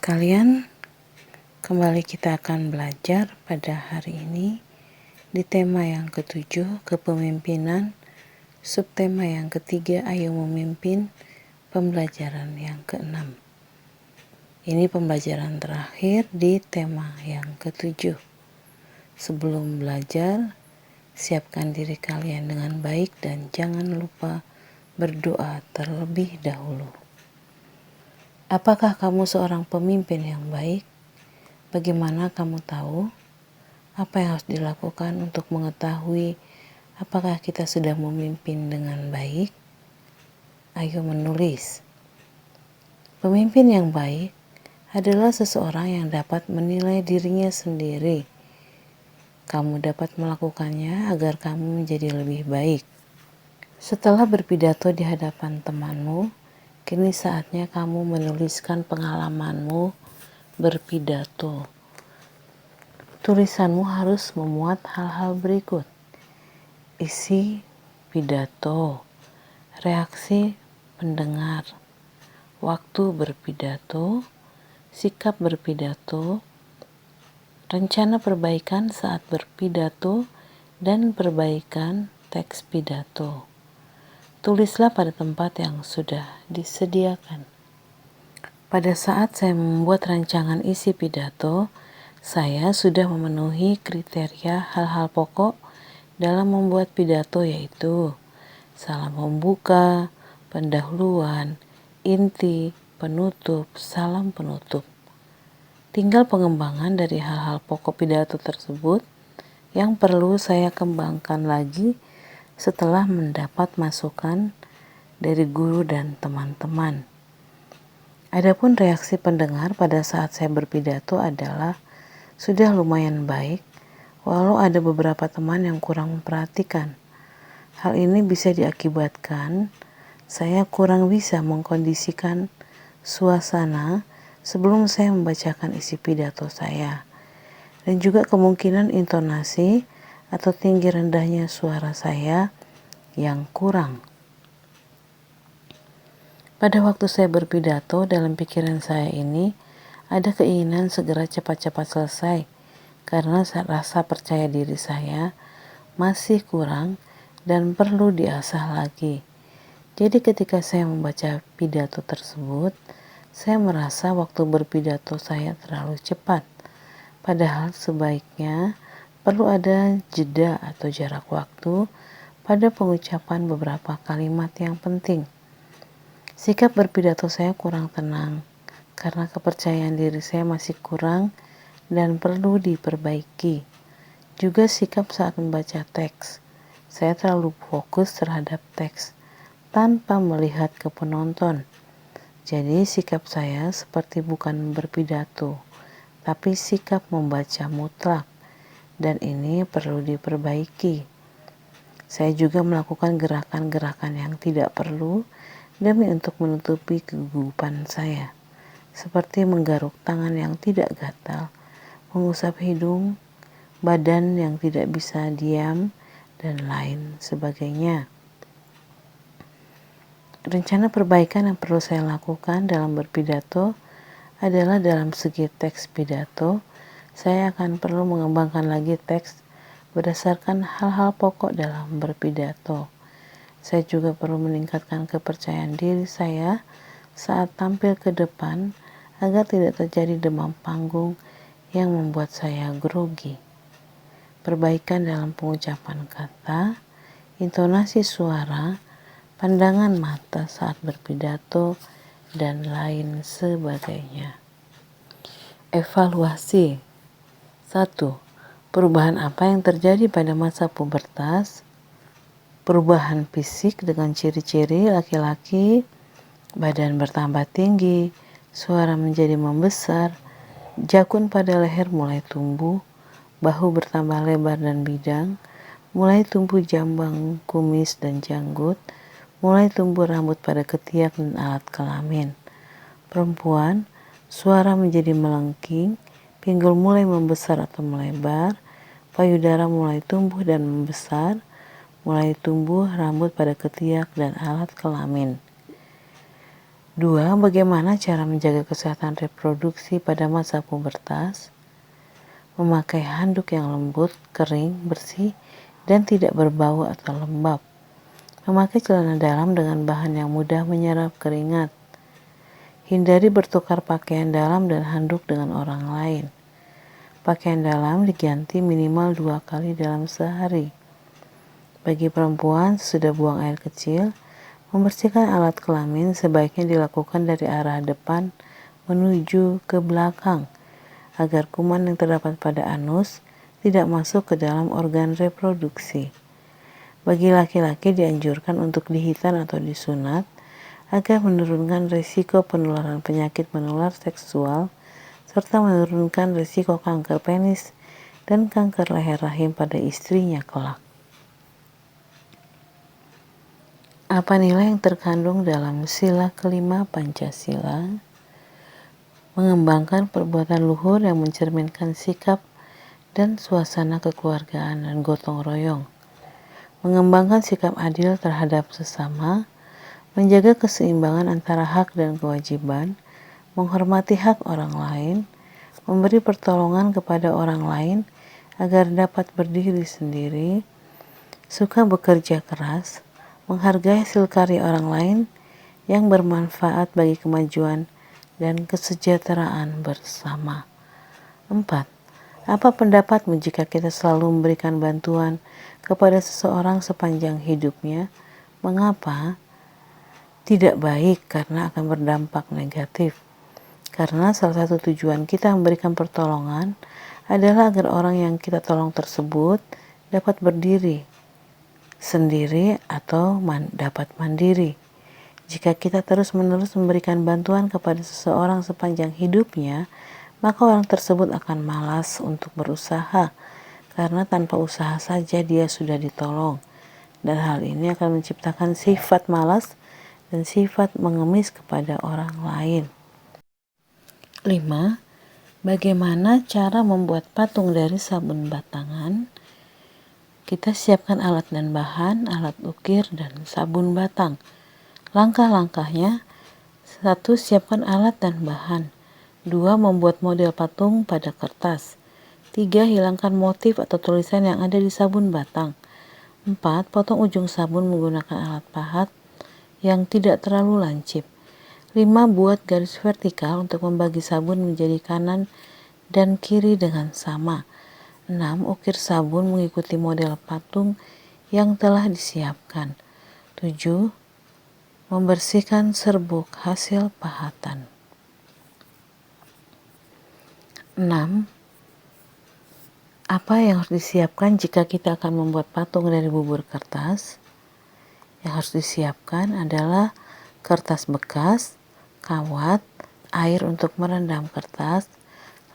sekalian, kembali kita akan belajar pada hari ini di tema yang ketujuh, kepemimpinan, subtema yang ketiga, ayo memimpin, pembelajaran yang keenam. Ini pembelajaran terakhir di tema yang ketujuh. Sebelum belajar, siapkan diri kalian dengan baik dan jangan lupa berdoa terlebih dahulu. Apakah kamu seorang pemimpin yang baik? Bagaimana kamu tahu? Apa yang harus dilakukan untuk mengetahui apakah kita sudah memimpin dengan baik? Ayo menulis. Pemimpin yang baik adalah seseorang yang dapat menilai dirinya sendiri. Kamu dapat melakukannya agar kamu menjadi lebih baik. Setelah berpidato di hadapan temanmu, kini saatnya kamu menuliskan pengalamanmu berpidato. Tulisanmu harus memuat hal-hal berikut: isi pidato, reaksi pendengar, waktu berpidato, sikap berpidato, rencana perbaikan saat berpidato, dan perbaikan teks pidato. Tulislah pada tempat yang sudah disediakan. Pada saat saya membuat rancangan isi pidato, saya sudah memenuhi kriteria hal-hal pokok dalam membuat pidato, yaitu salam pembuka, pendahuluan, inti, penutup, salam penutup. Tinggal pengembangan dari hal-hal pokok pidato tersebut yang perlu saya kembangkan lagi setelah mendapat masukan dari guru dan teman-teman. Adapun reaksi pendengar pada saat saya berpidato adalah sudah lumayan baik, walau ada beberapa teman yang kurang memperhatikan. Hal ini bisa diakibatkan saya kurang bisa mengkondisikan suasana sebelum saya membacakan isi pidato saya, dan juga kemungkinan intonasi atau tinggi rendahnya suara saya yang kurang. Pada waktu saya berpidato, dalam pikiran saya ini ada keinginan segera cepat-cepat selesai karena rasa percaya diri saya masih kurang dan perlu diasah lagi. Jadi ketika saya membaca pidato tersebut, saya merasa waktu berpidato saya terlalu cepat. Padahal sebaiknya perlu ada jeda atau jarak waktu pada pengucapan beberapa kalimat yang penting. Sikap berpidato saya kurang tenang karena kepercayaan diri saya masih kurang dan perlu diperbaiki. Juga sikap saat membaca teks. Saya terlalu fokus terhadap teks tanpa melihat ke penonton. Jadi sikap saya seperti bukan berpidato, tapi sikap membaca mutlak, dan ini perlu diperbaiki. Saya juga melakukan gerakan-gerakan yang tidak perlu demi untuk menutupi kegugupan saya, seperti menggaruk tangan yang tidak gatal, mengusap hidung, badan yang tidak bisa diam, dan lain sebagainya. Rencana perbaikan yang perlu saya lakukan dalam berpidato adalah dalam segi teks pidato, saya akan perlu mengembangkan lagi teks berdasarkan hal-hal pokok dalam berpidato. Saya juga perlu meningkatkan kepercayaan diri saya saat tampil ke depan agar tidak terjadi demam panggung yang membuat saya grogi. Perbaikan dalam pengucapan kata, intonasi suara, pandangan mata saat berpidato, dan lain sebagainya. Evaluasi. 1. Perubahan apa yang terjadi pada masa pubertas? Perubahan fisik dengan ciri-ciri laki-laki, badan bertambah tinggi, suara menjadi membesar, jakun pada leher mulai tumbuh, bahu bertambah lebar dan bidang, mulai tumbuh jambang, kumis, dan janggut, mulai tumbuh rambut pada ketiak dan alat kelamin. Perempuan, suara menjadi melengking, pinggul mulai membesar atau melebar, payudara mulai tumbuh dan membesar, mulai tumbuh rambut pada ketiak dan alat kelamin. 2. Bagaimana cara menjaga kesehatan reproduksi pada masa pubertas? Memakai handuk yang lembut, kering, bersih, dan tidak berbau atau lembab. Memakai celana dalam dengan bahan yang mudah menyerap keringat. Hindari bertukar pakaian dalam dan handuk dengan orang lain. Pakaian dalam diganti minimal 2 kali dalam sehari. Bagi perempuan, sesudah buang air kecil, membersihkan alat kelamin sebaiknya dilakukan dari arah depan menuju ke belakang, agar kuman yang terdapat pada anus tidak masuk ke dalam organ reproduksi. Bagi laki-laki dianjurkan untuk dihitan atau disunat, agar menurunkan risiko penularan penyakit menular seksual, serta menurunkan risiko kanker penis dan kanker leher rahim pada istrinya kelak. Apa nilai yang terkandung dalam sila kelima Pancasila? Mengembangkan perbuatan luhur yang mencerminkan sikap dan suasana kekeluargaan dan gotong royong. Mengembangkan sikap adil terhadap sesama, menjaga keseimbangan antara hak dan kewajiban, menghormati hak orang lain, memberi pertolongan kepada orang lain agar dapat berdiri sendiri, suka bekerja keras, menghargai hasil karya orang lain yang bermanfaat bagi kemajuan dan kesejahteraan bersama. 4. Apa pendapatmu jika kita selalu memberikan bantuan kepada seseorang sepanjang hidupnya? Mengapa? Tidak baik karena akan berdampak negatif. Karena salah satu tujuan kita memberikan pertolongan adalah agar orang yang kita tolong tersebut dapat berdiri sendiri atau dapat mandiri. Jika kita terus-menerus memberikan bantuan kepada seseorang sepanjang hidupnya, maka orang tersebut akan malas untuk berusaha, karena tanpa usaha saja dia sudah ditolong. Dan hal ini akan menciptakan sifat malas dan sifat mengemis kepada orang lain. 5. Bagaimana cara membuat patung dari sabun batangan? Kita siapkan alat dan bahan, alat ukir, dan sabun batang. Langkah-langkahnya: 1. Siapkan alat dan bahan. 2. Membuat model patung pada kertas. 3. Hilangkan motif atau tulisan yang ada di sabun batang. 4. Potong ujung sabun menggunakan alat pahat yang tidak terlalu lancip. 5. Buat garis vertikal untuk membagi sabun menjadi kanan dan kiri dengan sama. 6. Ukir sabun mengikuti model patung yang telah disiapkan. 7. Membersihkan serbuk hasil pahatan. 6. Apa yang harus disiapkan jika kita akan membuat patung dari bubur kertas? Yang harus disiapkan adalah kertas bekas, kawat, air untuk merendam kertas,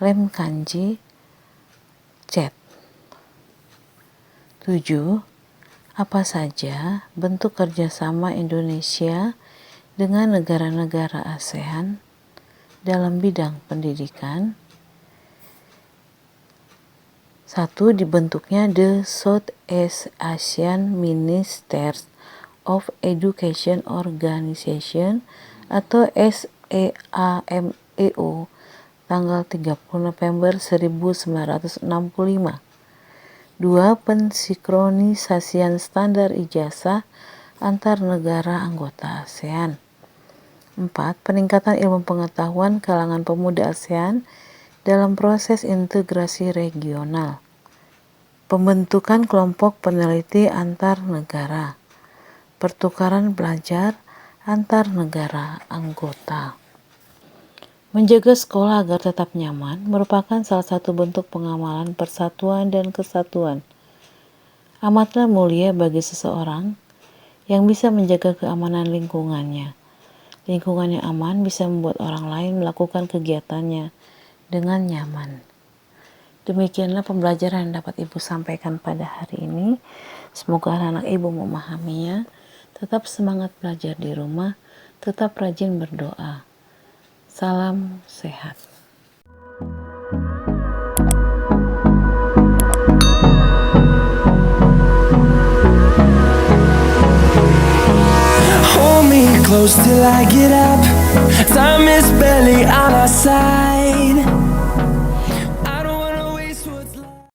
lem kanji, cat. 7. Apa saja bentuk kerjasama Indonesia dengan negara-negara ASEAN dalam bidang pendidikan? 1. Dibentuknya The Southeast Asian Ministers of Education Organization atau SEAMEO tanggal 30 November 1965. 2. Pensinkronisasian standar ijazah antar negara anggota ASEAN. 4. Peningkatan ilmu pengetahuan kalangan pemuda ASEAN dalam proses integrasi regional. Pembentukan kelompok peneliti antar negara. Pertukaran belajar antar negara anggota. Menjaga sekolah agar tetap nyaman merupakan salah satu bentuk pengamalan persatuan dan kesatuan. Amatlah mulia bagi seseorang yang bisa menjaga keamanan lingkungannya. Lingkungan yang aman bisa membuat orang lain melakukan kegiatannya dengan nyaman. Demikianlah pembelajaran yang dapat Ibu sampaikan pada hari ini. Semoga anak-anak Ibu memahaminya. Tetap semangat belajar di rumah, tetap rajin berdoa. Salam sehat. Hold me close. close till I get up. Time is barely on our side.